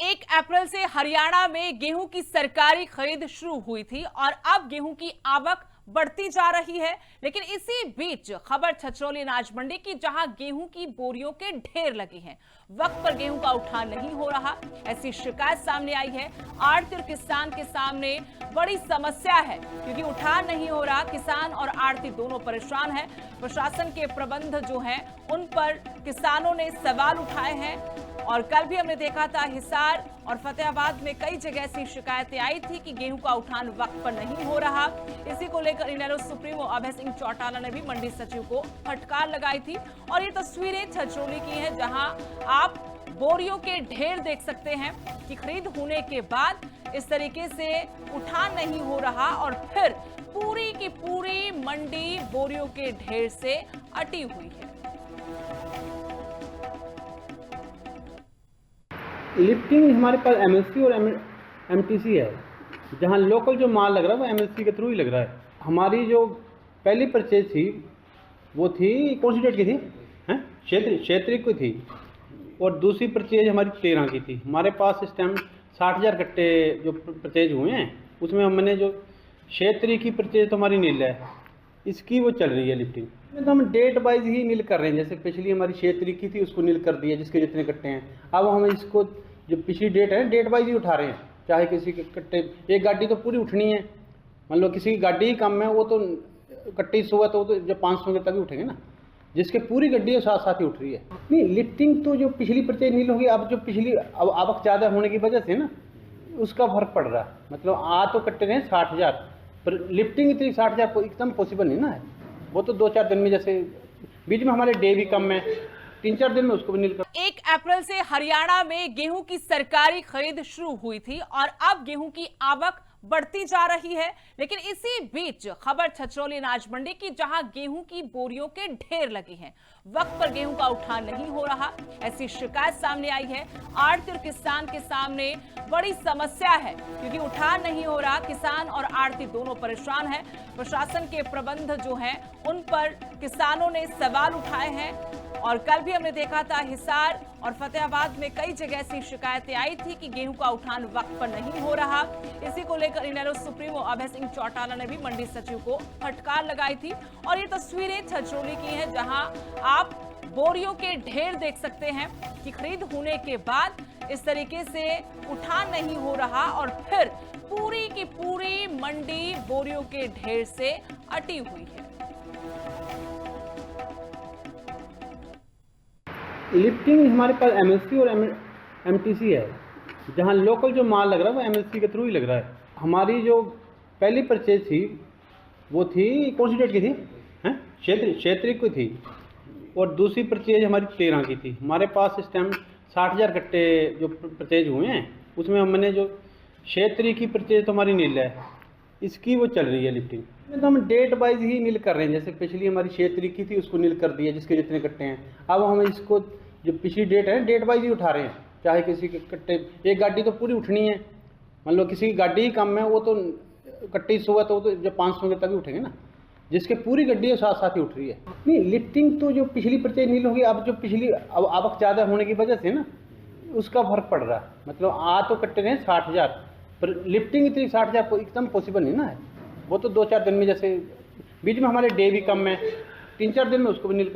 1 अप्रैल से हरियाणा में गेहूं की सरकारी खरीद शुरू हुई थी और अब गेहूं की आवक बढ़ती जा रही है। लेकिन इसी बीच खबर छछरौली अनाज मंडी की, जहां गेहूं की बोरियों के ढेर लगे हैं, वक्त पर गेहूं का उठान नहीं हो रहा, ऐसी शिकायत सामने आई है। आढ़ती और किसान के सामने बड़ी समस्या है, क्योंकि उठान नहीं हो रहा। किसान और आढ़ती दोनों परेशान हैं। प्रशासन के प्रबंध जो हैं, उन पर किसानों ने सवाल उठाए हैं। और कल भी हमने देखा था हिसार और फतेहाबाद में कई जगह ऐसी शिकायतें आई थी कि गेहूं का उठान वक्त पर नहीं हो रहा। इसी को लेकर इनेलो सुप्रीमो अभय सिंह चौटाला ने भी मंडी सचिव को फटकार लगाई थी। और ये तस्वीरें छछरौली की हैं, जहां आप बोरियों के ढेर देख सकते हैं कि खरीद होने के बाद इस तरीके से उठान नहीं हो रहा और फिर पूरी की पूरी मंडी बोरियों के ढेर से अटी हुई है। लिफ्टिंग हमारे पास एमएलसी और एमटीसी है। जहां लोकल जो माल लग रहा है वो एमएलसी के थ्रू ही लग रहा है। हमारी जो पहली परचेज थी वो थी कौन सी डेट की थी? क्षेत्रीय की थी। और दूसरी परचेज हमारी 13 की थी। हमारे पास इस टाइम 60,000 कट्टे जो परचेज हुए हैं, उसमें हमने जो क्षेत्रीय की परचेज तो हमारी नील है, इसकी वो चल रही है लिफ्टिंग। तो हम डेट वाइज ही नील कर रहे हैं। जैसे पिछली हमारी क्षेत्रीय की थी, उसको नील कर दिया जिसके जितने कट्टे हैं। अब हम इसको जो पिछली डेट है, डेट वाइज ही उठा रहे हैं। चाहे किसी के कट्टे, एक गाड़ी तो पूरी उठनी है, मान लो किसी की गाड़ी ही कम है, वो तो कट्टे 100 है तो जब 500 के तभी उठेंगे ना। जिसके पूरी गड्डी है साथ साथ ही उठ रही है। नहीं, लिफ्टिंग तो जो पिछली परचेज नील होगी, अब जो पिछली आवक ज़्यादा होने की वजह से ना उसका फर्क पड़ रहा है। मतलब आ तो कट्टे रहे 60,000, पर लिफ्टिंग इतनी 60,000 को एकदम पॉसिबल नहीं ना है। वो तो 2-4 दिन में, जैसे बीच में हमारे डे भी कम है, 3-4 दिन में उसको भी नील कर। 1 अप्रैल से हरियाणा में गेहूं की सरकारी खरीद शुरू हुई थी और अब गेहूं की आवक बढ़ती जा रही है। लेकिन इसी बीच खबर छछरौली अनाज मंडी की, जहां गेहूं की बोरियों के ढेर लगे हैं, वक्त पर गेहूं का उठान नहीं हो रहा, ऐसी शिकायत सामने आई है। आढ़ती और किसान के सामने बड़ी समस्या है, क्योंकि उठान नहीं हो रहा। किसान और आढ़ती दोनों परेशान हैं। प्रशासन के प्रबंध जो हैं, उन पर किसानों ने सवाल उठाए हैं। और कल भी हमने देखा था हिसार और फतेहाबाद में कई जगह ऐसी शिकायतें आई थी कि गेहूं का उठान वक्त पर नहीं हो रहा। इसी को लेकर इनेलो सुप्रीमो अभय सिंह चौटाला ने भी मंडी सचिव को फटकार लगाई थी। और ये तस्वीरें छछरौली की हैं, जहां आप बोरियों के ढेर देख सकते हैं कि खरीद होने के बाद इस तरीके से उठान नहीं हो रहा और फिर पूरी की पूरी मंडी बोरियों के ढेर से अटी हुई है। लिफ्टिंग हमारे पास एमएलसी और एमटीसी है। जहां लोकल जो माल लग रहा है वो एमएलसी के थ्रू ही लग रहा है। हमारी जो पहली परचेज थी वो थी कौन सी डेट की थी? क्षेत्रीय की थी। और दूसरी परचेज हमारी 13 की थी। हमारे पास इस टाइम 60,000 कट्टे जो परचेज हुए हैं, उसमें हमने जो क्षेत्रीय की परचेज तो हमारी नील है, इसकी वो चल रही है लिफ्टिंग। तो हम डेट वाइज ही नील कर रहे हैं। जैसे पिछली हमारी क्षेत्रीय की थी, उसको नील कर दिया जिसके जितने कट्टे हैं। अब हम इसको जो पिछली डेट है, डेट वाइज ही उठा रहे हैं। चाहे किसी के कट्टे, एक गाड़ी तो पूरी उठनी है, मान लो किसी की गाड़ी ही कम है, वो तो कट्टे 100 है तो जब 500 के तभी उठेंगे ना। जिसके पूरी गड्डी है साथ साथ ही उठ रही है। नहीं, लिफ्टिंग तो जो पिछली परचेज नील होगी, अब जो पिछली आवक ज़्यादा होने की वजह से ना उसका फर्क पड़ रहा है। मतलब आ तो कट्टे रहे 60,000, पर लिफ्टिंग इतनी 60,000 को एकदम पॉसिबल नहीं ना है। वो तो 2-4 दिन में, जैसे बीच में हमारे डे भी कम है, 3-4 दिन में उसको भी नील कर।